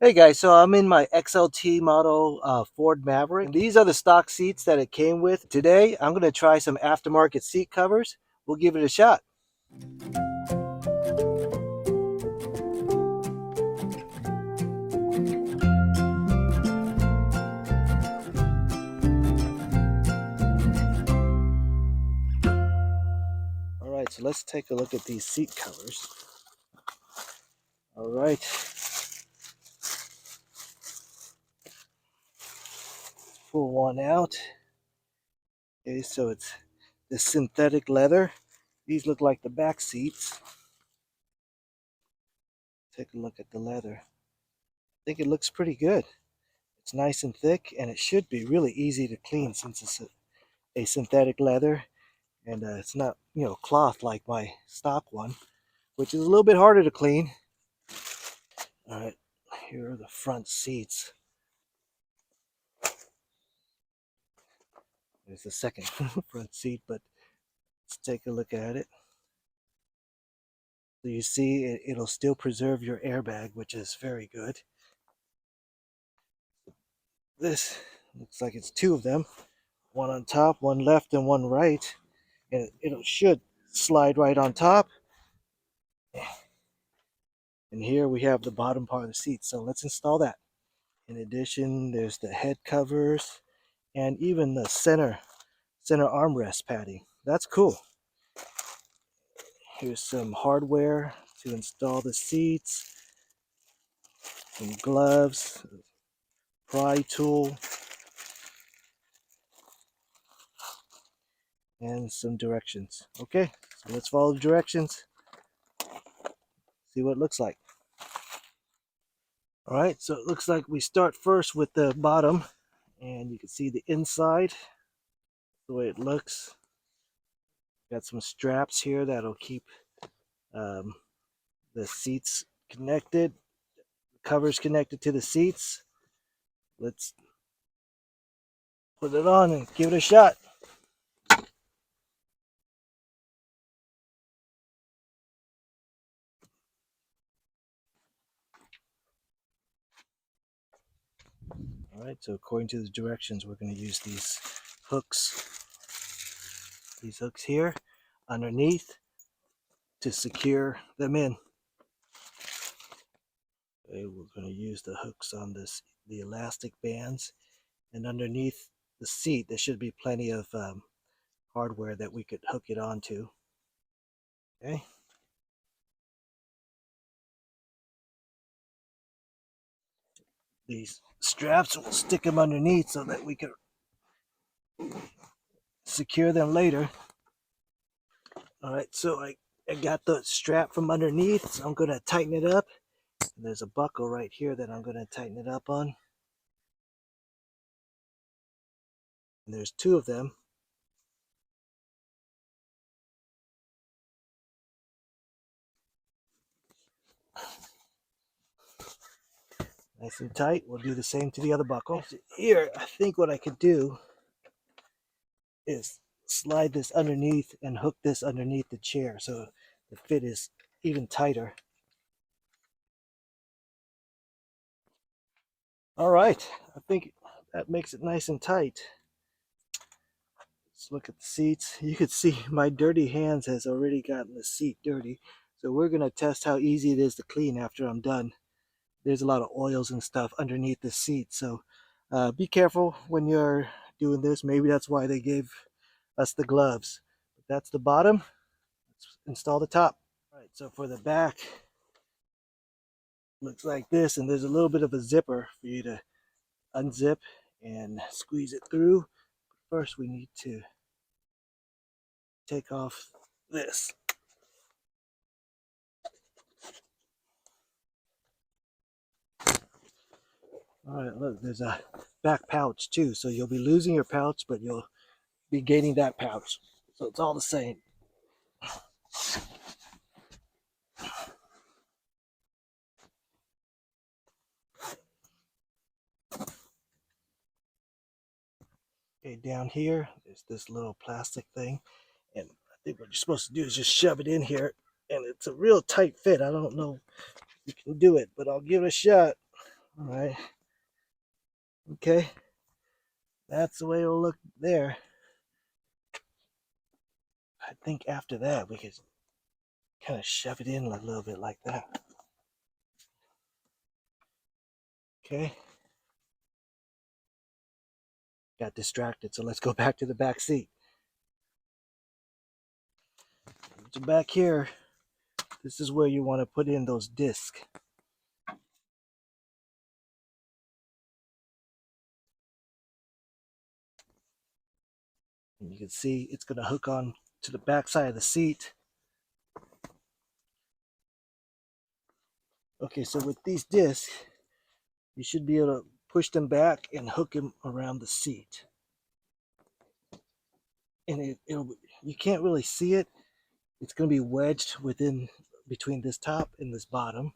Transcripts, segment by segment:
Hey guys, so I'm in my XLT model Ford Maverick. And these are the stock seats that it came with. Today, I'm going to try some aftermarket seat covers. We'll give it a shot. All right, so let's take a look at these seat covers. All right, pull one out. Okay, so it's the synthetic leather. These look like the back seats. Take a look at the leather. I think it looks pretty good. It's nice and thick, and it should be really easy to clean since it's a synthetic leather, and it's not, cloth like my stock one, which is a little bit harder to clean. All right, here are the front seats. There's the second front seat, but let's take a look at it. So you see, it'll still preserve your airbag, which is very good. This looks like it's two of them, one on top, one left, and one right, and it should slide right on top. And here we have the bottom part of the seat, so let's install that. In addition, there's the head covers and even the center armrest padding. That's cool. Here's some hardware to install the seats, some gloves, pry tool, and some directions. Okay, so let's follow the directions, see what it looks like. All right, so it looks like we start first with the bottom, and you can see the inside, the way it looks. Got some straps here that'll keep the seats connected, covers connected to the seats. Let's put it on and give it a shot. All right, so according to the directions, we're going to use these hooks here underneath to secure them in. Okay, we're going to use the hooks on the elastic bands, and underneath the seat there should be plenty of hardware that we could hook it onto. Okay. These straps, will stick them underneath so that we can secure them later. All right, so I got the strap from underneath, so I'm going to tighten it up. And there's a buckle right here that I'm going to tighten it up on. And there's two of them. Nice and tight. We'll do the same to the other buckle. Here, I think what I could do is slide this underneath and hook this underneath the chair so the fit is even tighter. All right, I think that makes it nice and tight. Let's look at the seats. You can see my dirty hands has already gotten the seat dirty. So we're going to test how easy it is to clean after I'm done. There's a lot of oils and stuff underneath the seat, so be careful when you're doing this. Maybe that's why they gave us the gloves. But that's the bottom. Let's install the top. All right, so for the back, looks like this, and there's a little bit of a zipper for you to unzip and squeeze it through. First, we need to take off this. All right, look, there's a back pouch too, so you'll be losing your pouch, but you'll be gaining that pouch. So it's all the same. Okay, down here, there's this little plastic thing, and I think what you're supposed to do is just shove it in here, and it's a real tight fit. I don't know if you can do it, but I'll give it a shot. All right. Okay. That's the way it'll look there. I think after that we could kind of shove it in a little bit like that. Okay. Got distracted, so let's go back to the back seat. So back here, this is where you want to put in those discs. And you can see it's going to hook on to the back side of the seat. Okay, so with these discs, you should be able to push them back and hook them around the seat. And you can't really see it. It's going to be wedged between this top and this bottom.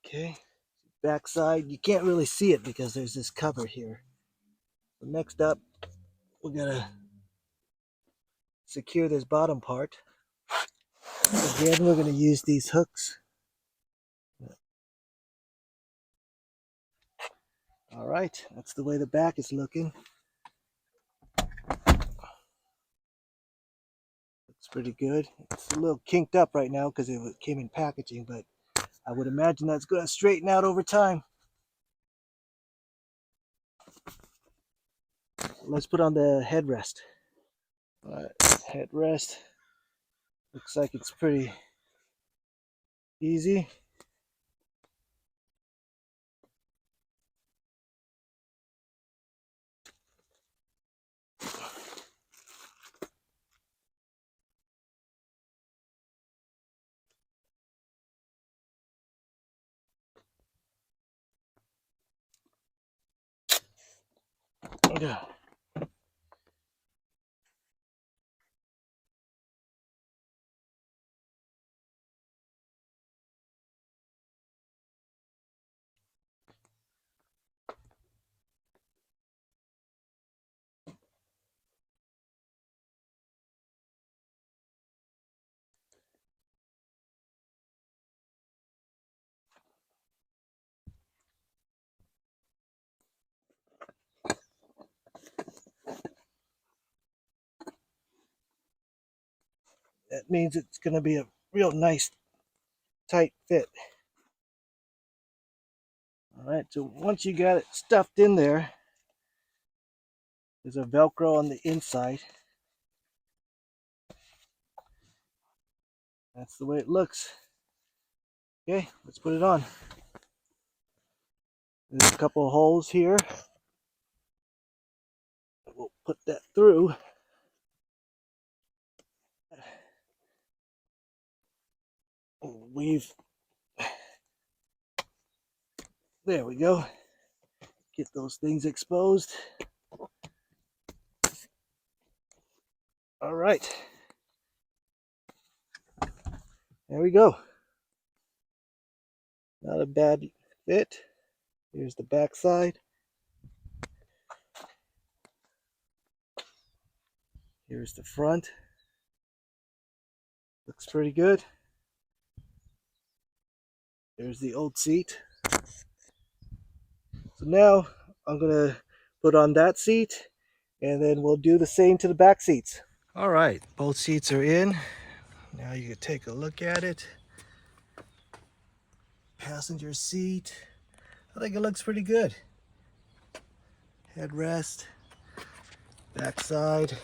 Okay, back side, you can't really see it because there's this cover here. So next up, we're gonna secure this bottom part. Again, we're gonna use these hooks. All right, that's the way the back is looking. Looks pretty good. It's a little kinked up right now because it came in packaging, but I would imagine that's gonna straighten out over time. Let's put on the headrest. All right, headrest. Looks like it's pretty easy. Yeah. That means it's gonna be a real nice tight fit. All right, so once you got it stuffed in there, there's a Velcro on the inside. That's the way it looks. Okay, let's put it on. There's a couple of holes here. We'll put that through. There we go. Get those things exposed. All right. There we go. Not a bad fit. Here's the back side. Here's the front. Looks pretty good. There's the old seat. So now I'm gonna put on that seat and then we'll do the same to the back seats. All right, both seats are in. Now you can take a look at it. Passenger seat. I think it looks pretty good. Headrest, back side.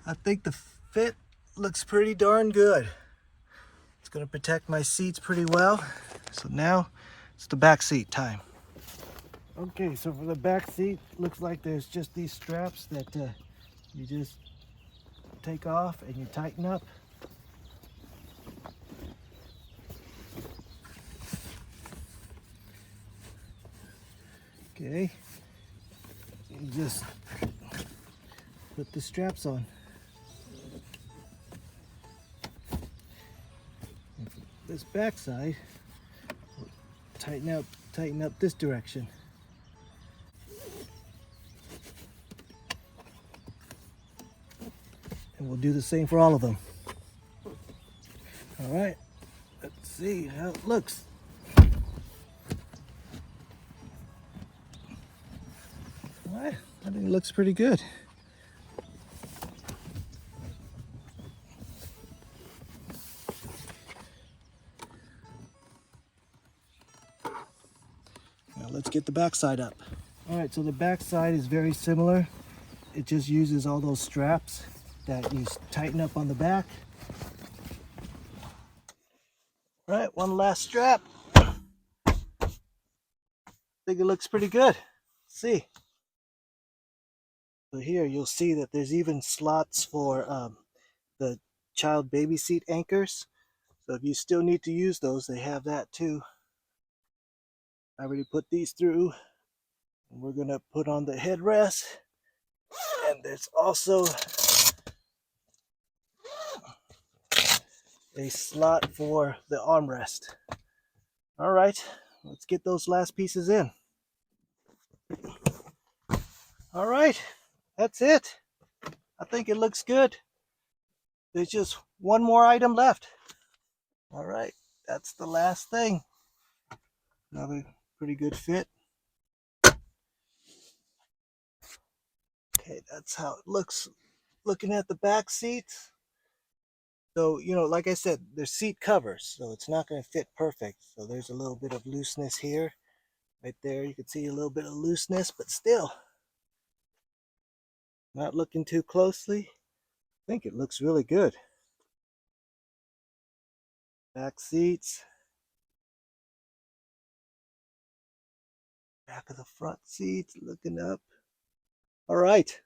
I think the fit looks pretty darn good. It's gonna protect my seats pretty well. So now it's the back seat time. Okay, so for the back seat, looks like there's just these straps that you just take off and you tighten up. Okay, you just put the straps on. This back side, tighten up this direction. And we'll do the same for all of them. All right, let's see how it looks. All right, I think it looks pretty good. Now let's get the back side up. All right, so the back side is very similar. It just uses all those straps that you tighten up on the back. All right, one last strap. I think it looks pretty good. Let's see. So here you'll see that there's even slots for the child baby seat anchors. So if you still need to use those, they have that too. I already put these through. We're gonna put on the headrest. And there's also a slot for the armrest. All right, let's get those last pieces in. All right, that's it. I think it looks good. There's just one more item left. All right, that's the last thing. Another pretty good fit. Okay, that's how it looks looking at the back seats. So, like I said, they're seat covers, so it's not going to fit perfect. So there's a little bit of looseness here. Right there, you can see a little bit of looseness, but still, not looking too closely. I think it looks really good. Back seats. Back of the front seats, looking up. All right,